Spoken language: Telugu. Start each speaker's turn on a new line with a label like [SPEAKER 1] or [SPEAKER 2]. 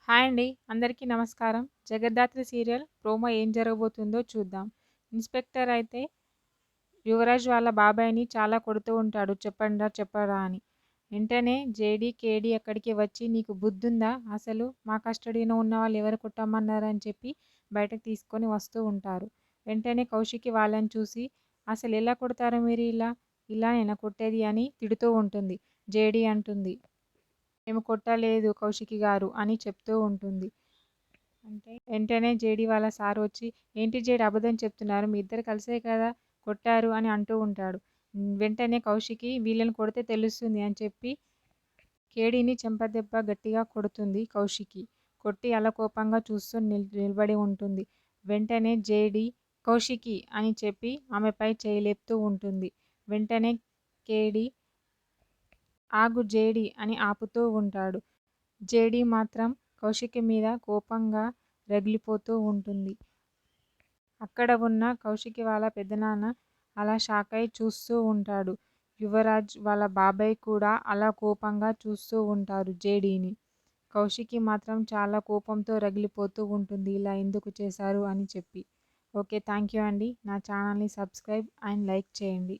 [SPEAKER 1] హాయ్ అండి. అందరికీ నమస్కారం. 'జగద్ధాత్రి' సీరియల్ ప్రోమో ఏం జరగబోతుందో చూద్దాం. ఇన్స్‌పెక్టర్ అయితే యువరాజ్ వాళ్ళ బాబాయిని చాలా కొడుతూ ఉంటాడు. చెప్పండ్రా చెప్పరా అని. వెంటనే జేడీ, కేడీ అక్కడికి వచ్చి నీకు బుద్ధుందా? అసలు మా కస్టడీలో ఉన్న వాళ్ళు ఎవరు కొట్టమన్నారని చెప్పి బయటకు తీసుకొని వస్తూ ఉంటారు. వెంటనే కౌశికి వాళ్ళని చూసి అసలు ఎలా కొడతారు మీరు ఇలా? ఇలానేనా కొట్టేది అని తిడుతూ ఉంటుంది. జేడీ అంటుంది మేము కొట్టలేదు కౌశికి గారు అని చెప్తూ ఉంటుంది. అంటే వెంటనే జేడీ వాళ్ళ సార్ వచ్చి ఏంటి జేడీ అబద్ధం చెప్తున్నారు మీ ఇద్దరు కలిసే కదా కొట్టారు అని అంటూ ఉంటాడు. వెంటనే కౌశికి వీళ్ళని కొడితే తెలుస్తుంది అని చెప్పి కేడీని చెంపదెబ్బ గట్టిగా కొడుతుంది కౌశికి. కొట్టి అలా కోపంగా చూస్తూ నిలబడి ఉంటుంది. వెంటనే జేడీ కౌశికి అని చెప్పి ఆమెపై చేయి లేపుతూ ఉంటుంది. వెంటనే కేడీ ఆగు జేడీ అని ఆపుతూ ఉంటాడు. జేడీ మాత్రం కౌశికి మీద కోపంగా రగిలిపోతూ ఉంటుంది. అక్కడ ఉన్న కౌశికి వాళ్ళ పెదనాన్న అలా షాకై చూస్తూ ఉంటాడు. యువరాజ్ వాళ్ళ బాబాయ్ కూడా అలా కోపంగా చూస్తూ ఉంటారు జేడీని. కౌశికి మాత్రం చాలా కోపంతో రగిలిపోతూ ఉంటుంది ఇలా ఎందుకు చేశారు అని చెప్పి. ఓకే థ్యాంక్ యూ అండి. నా ఛానల్ని సబ్స్క్రైబ్ అండ్ లైక్ చేయండి.